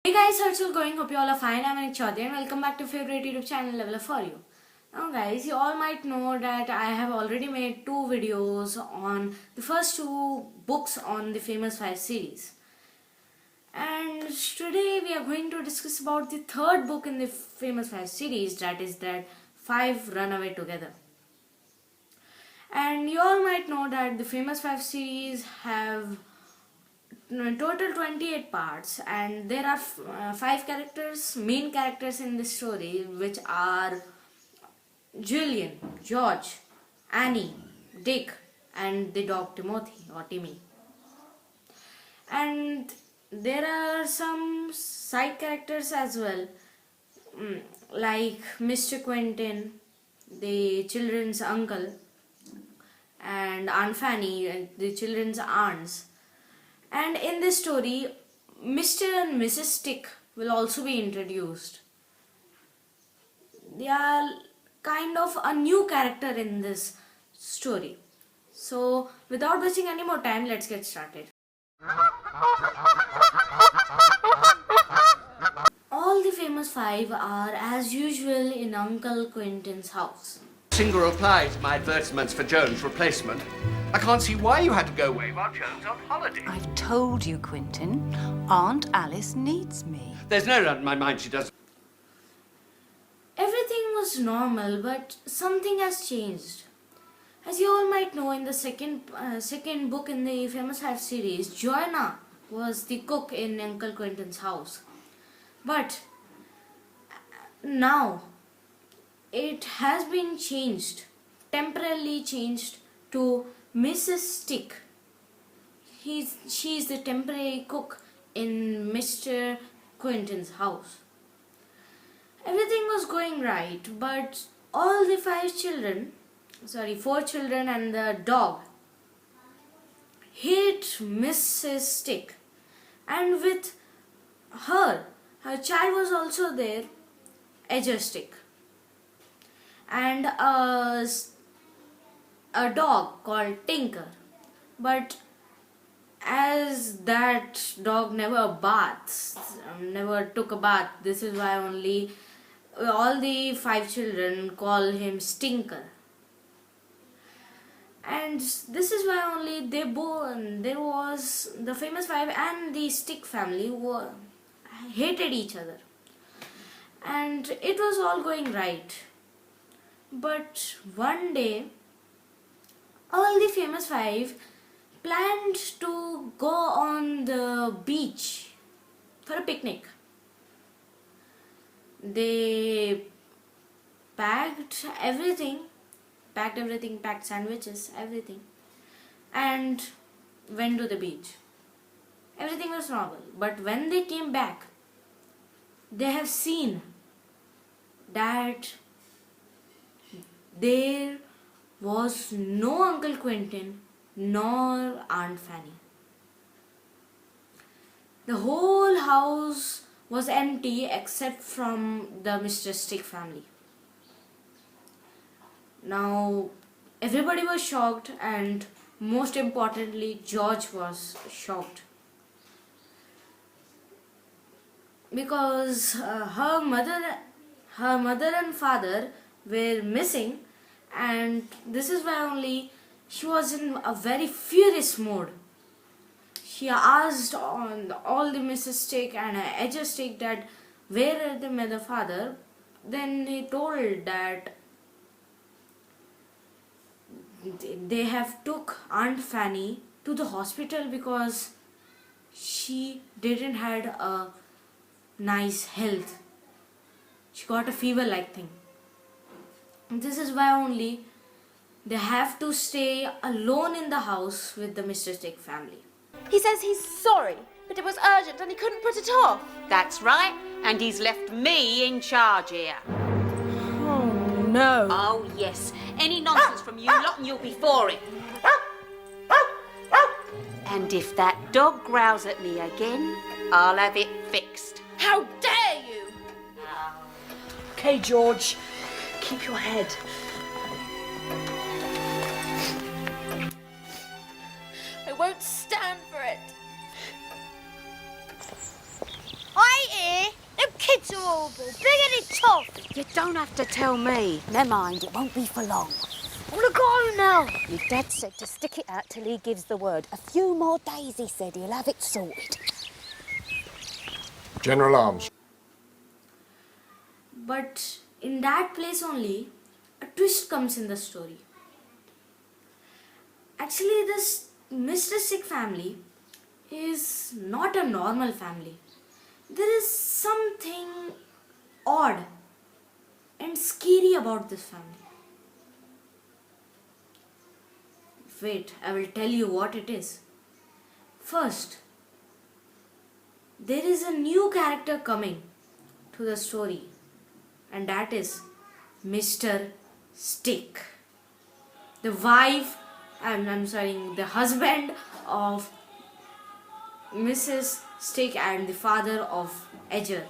Hey guys, how's it going? Hope you all are fine. I'm ANIK CHOWDHURY and welcome back to favorite YouTube channel Leveler for you. Now guys, you all might know that I have already made 2 videos on the first 2 books on the famous 5 series. And today we are going to discuss about the 3rd book in the famous 5 series, that is that 5 Run Away Together. And you all might know that the famous 5 series have total 28 parts, and there are 5 characters, main characters in this story, which are Julian, George, Annie, Dick, and the dog Timothy or Timmy. And there are some side characters as well, like Mr. Quentin, the children's uncle, and Aunt Fanny, the children's aunts. And in this story, Mr. and Mrs. Stick will also be introduced. They are kind of a new character in this story. So, without wasting any more time, let's get started. All the famous 5 are, as usual, in Uncle Quentin's house. Single reply to my advertisements for Joan's replacement. I can't see why you had to go away while Joan's on holiday. I've told you, Quentin. Aunt Alice needs me. There's no doubt in my mind she does. Everything was normal, but something has changed. As you all might know, in the second book in the famous 5 series, Joanna was the cook in Uncle Quentin's house. But now it has been changed, temporarily changed to Mrs. Stick. She's the temporary cook in Mr. Quentin's house. Everything was going right, but all the 4 children and the dog hate Mrs. Stick. And with her child was also there, Edgar Stick. And a dog called Tinker. But as that dog never took a bath, this is why only all the 5 children call him Stinker. And this is why only there was the famous 5 and the Stick family hated each other. And it was all going right. But one day, all the famous 5 planned to go on the beach for a picnic. They packed everything, packed sandwiches, everything, and went to the beach. Everything was normal. But when they came back, they have seen that there was no Uncle Quentin nor Aunt Fanny. The whole house was empty except from the Mr. Stick family. Now everybody was shocked, and most importantly George was shocked, because her mother and father were missing, and this is why only she was in a very furious mode. She asked on all the Mrs. Stick and Edgar Stick that where are the mother father. Then he told that they have took Aunt Fanny to the hospital because she didn't had a nice health. She got a fever like thing. This is why only they have to stay alone in the house with the Mr. Stick family. He says he's sorry, but it was urgent and he couldn't put it off. That's right, and he's left me in charge here. Oh, no. Oh, yes. Any nonsense from you lot and you'll be for it. And if that dog growls at me again, I'll have it fixed. How dare you! Okay, George, keep your head. I won't stand for it. Hi, adorable, biggity tough. You don't have to tell me. Never mind, it won't be for long. I want to go now. Your dad said to stick it out till he gives the word. A few more days, he said. He'll have it sorted. General Arms. But in that place only, a twist comes in the story. Actually, this Mr. Stick family is not a normal family. There is something odd and scary about this family. Wait, I will tell you what it is. First, there is a new character coming to the story, and that is Mr. Stick. The the husband of Mrs. Stick and the father of Edgar.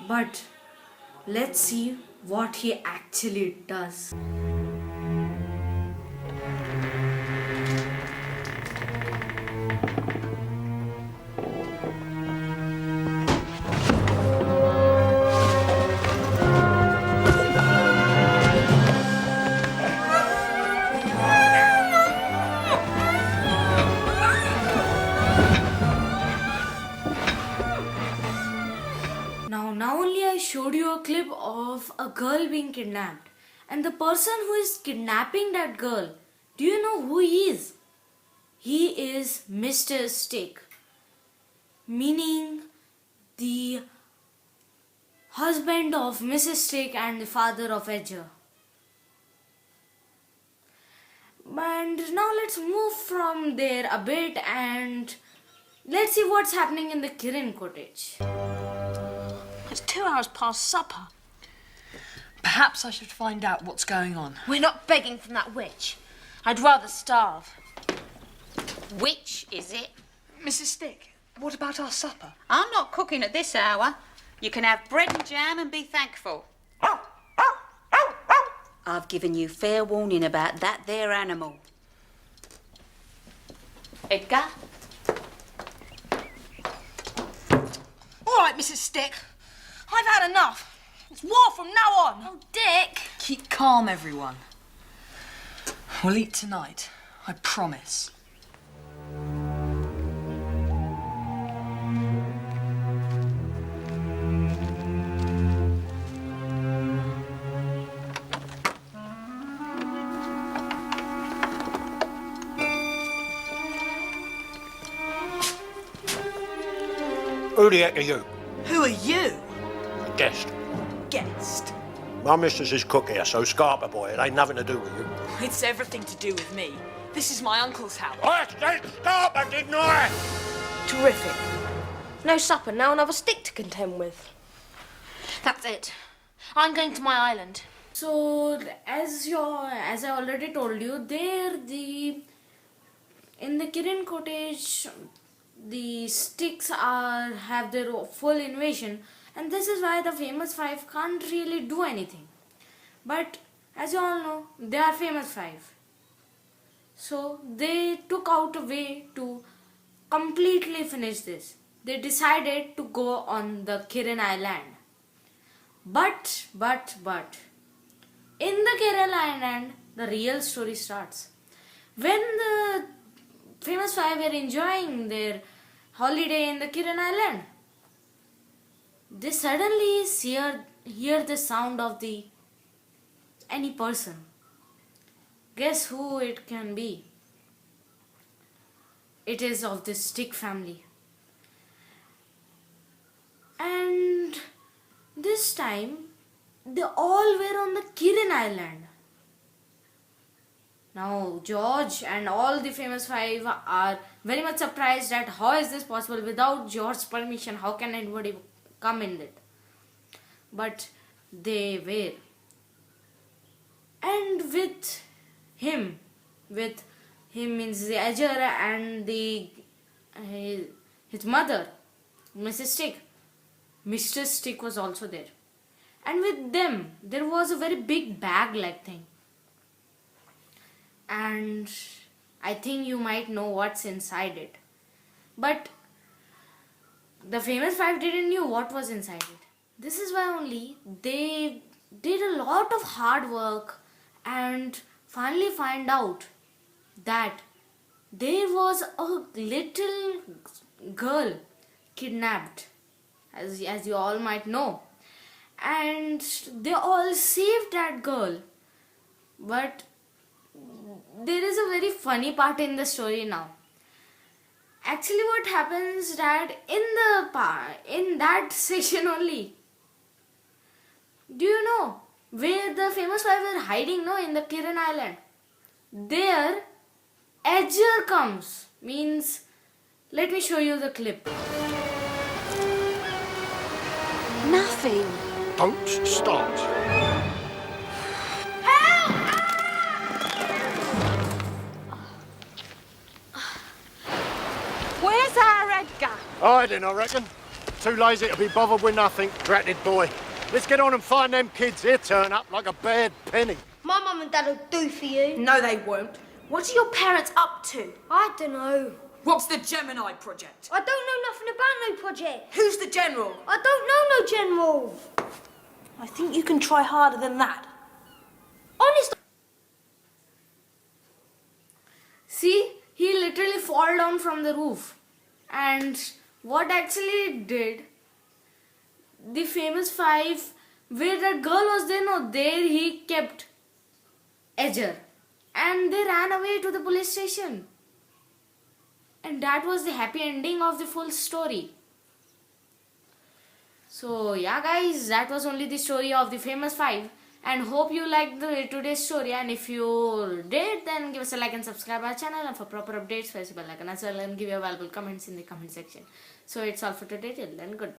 But let's see what he actually does. Now only I showed you a clip of a girl being kidnapped. And the person who is kidnapping that girl, do you know who he is? He is Mr. Stick. Meaning the husband of Mrs. Stick and the father of Edgar. And now let's move from there a bit and let's see what's happening in the Kirrin Cottage. It's 2 hours past supper. Perhaps I should find out what's going on. We're not begging from that witch. I'd rather starve. Which is it? Mrs. Stick, what about our supper? I'm not cooking at this hour. You can have bread and jam and be thankful. I've given you fair warning about that there animal. Edgar? All right, Mrs. Stick. I've had enough. It's war from now on. Oh, Dick. Keep calm, everyone. We'll eat tonight. I promise. Who the heck are you? Who are you? A guest. Guest. My missus is cook here, so Scarper boy, it ain't nothing to do with you. It's everything to do with me. This is my uncle's house. I said Scarper, didn't I? Terrific. No supper, now another stick to contend with. That's it. I'm going to my island. So as I already told you, in the Kirrin Cottage, the sticks have their full invasion, and this is why the famous five can't really do anything. But as you all know, they are famous five. So they took out a way to completely finish this. They decided to go on the Kirrin Island. But in the Kirrin Island, the real story starts. When the famous five were enjoying their holiday in the Kirrin Island, they suddenly hear the sound of any person. Guess who it can be? It is of the Stick family. And this time, they all were on the Kirrin Island. Now, George and all the famous five are very much surprised at how is this possible without George's permission. How can anybody come in it? But they were. And with him means the Edgar and his mother, Mrs. Stick. Mr. Stick was also there. And with them, there was a very big bag-like thing. And I think you might know what's inside it. But the famous five didn't knew what was inside it. This is why only they did a lot of hard work and finally find out that there was a little girl kidnapped, as you all might know, and they all saved that girl. But there is a very funny part in the story now. Actually, what happens that in that section only, do you know where the famous five were hiding? No, in the Kirrin Island. There, Edgar comes. Means, let me show you the clip. Nothing. Don't start. Where's our Edgar? Hiding, I reckon. Too lazy to be bothered with nothing. Ratted boy. Let's get on and find them kids. He'll turn up like a bad penny. My mum and dad will do for you. No, they won't. What are your parents up to? I don't know. What's the Gemini project? I don't know nothing about no project. Who's the general? I don't know no general. I think you can try harder than that. Honest. See, he literally fall down from the roof. And what actually did, the famous five, where that girl was there, no, there he kept Edgar. And they ran away to the police station. And that was the happy ending of the full story. So yeah guys, that was only the story of the famous five. And hope you liked today's story. And if you did, then give us a like and subscribe our channel. And for proper updates, press the bell icon as well and give your valuable comments in the comment section. So it's all for today. Till then, goodbye.